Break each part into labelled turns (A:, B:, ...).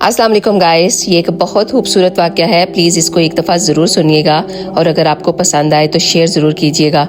A: अस्सलाम वालेकुम गाइस, ये एक बहुत खूबसूरत वाक़या है। प्लीज़ इसको एक दफ़ा ज़रूर सुनिएगा और अगर आपको पसंद आए तो शेयर ज़रूर कीजिएगा।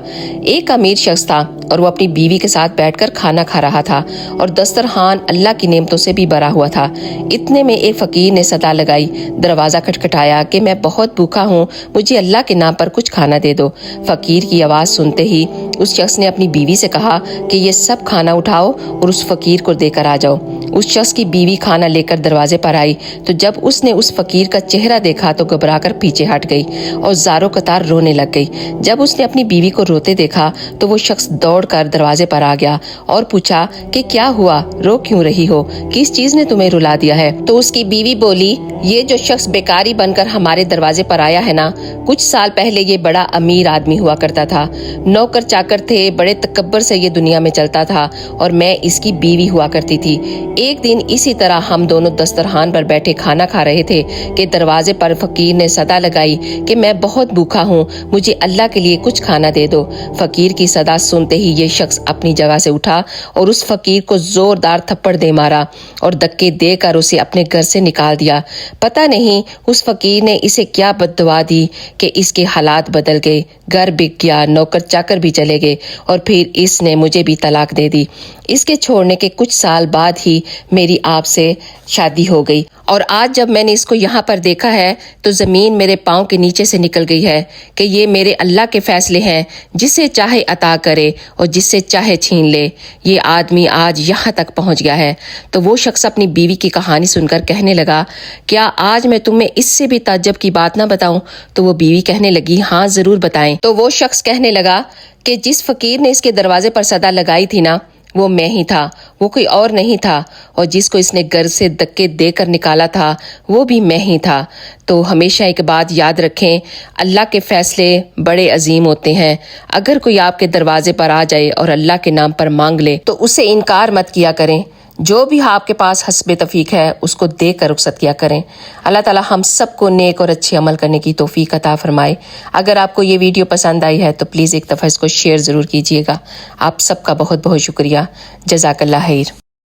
A: एक अमीर शख्स था और वो अपनी बीवी के साथ बैठकर खाना खा रहा था और दस्तरखान अल्लाह की नेमतों से भी भरा हुआ था। इतने में एक फ़कीर ने सदा लगाई, दरवाज़ा खटखटाया कि मैं बहुत भूखा हूँ, मुझे अल्लाह के नाम पर कुछ खाना दे दो। फ़कीर की आवाज़ सुनते ही उस शख्स ने अपनी बीवी से कहा कि ये सब खाना उठाओ और उस फ़कीर को देकर आ जाओ। उस शख्स की बीवी खाना लेकर दरवाजे पर आई तो जब उसने उस फकीर का चेहरा देखा तो घबराकर पीछे हट गई और ज़ारो कतार रोने लग गई। जब उसने अपनी बीवी को रोते देखा तो वो शख्स दौड़कर दरवाजे पर आ गया और पूछा कि क्या हुआ, रो क्यों रही हो, किस चीज ने तुम्हें रुला दिया है। तो उसकी बीवी बोली, ये जो शख्स बेकारी बनकर हमारे दरवाजे पर आया है ना, कुछ साल पहले ये बड़ा अमीर आदमी हुआ करता था, नौकर चाकर थे, बड़े तकब्बर से ये दुनिया में चलता था और मैं इसकी बीवी हुआ करती थी। एक दिन इसी तरह हम दोनों दस्तरखान पर बैठे खाना खा रहे थे कि दरवाजे पर फकीर ने सदा लगाई कि मैं बहुत भूखा हूँ, मुझे अल्लाह के लिए कुछ खाना दे दो। फकीर की सदा सुनते ही ये शख्स अपनी जगह से उठा और उस फकीर को जोरदार थप्पड़ दे मारा और धक्के देकर उसे अपने घर से निकाल दिया। पता नहीं उस फकीर ने इसे क्या बद्दुआ दी कि इसके हालात बदल गए, घर बिक गया, नौकर चाकर भी चले गए और फिर इसने मुझे भी तलाक दे दी। इसके छोड़ने के कुछ साल बाद ही मेरी आपसे शादी हो गई और आज जब मैंने इसको यहाँ पर देखा है तो ज़मीन मेरे पाँव के नीचे से निकल गई है कि ये मेरे अल्लाह के फैसले हैं, जिसे चाहे अता करे और जिससे चाहे छीन ले। ये आदमी आज यहाँ तक पहुँच गया है। तो वो शख्स अपनी बीवी की कहानी सुनकर कहने लगा, क्या आज मैं तुम्हें इससे भी ताज्जुब की बात ना बताऊं? तो वो बीवी कहने लगी, हाँ ज़रूर बताएं। तो वो शख्स कहने लगा कि जिस फकीर ने इसके दरवाजे पर सदा लगाई थी ना, वो मैं ही था, वो कोई और नहीं था, और जिसको इसने घर से धक्के देकर निकाला था वो भी मैं ही था। तो हमेशा एक बात याद रखें, अल्लाह के फैसले बड़े अजीम होते हैं। अगर कोई आपके दरवाजे पर आ जाए और अल्लाह के नाम पर मांग ले तो उसे इनकार मत किया करें। जो भी आपके पास हस्बे तौफीक है उसको देकर रुखसत किया करें। अल्लाह ताला हम सबको नेक और अच्छे अमल करने की तौफीक अता फरमाए। अगर आपको ये वीडियो पसंद आई है तो प्लीज़ एक दफ़ा इसको शेयर ज़रूर कीजिएगा। आप सबका बहुत बहुत शुक्रिया। जज़ाकल्लाह खैर।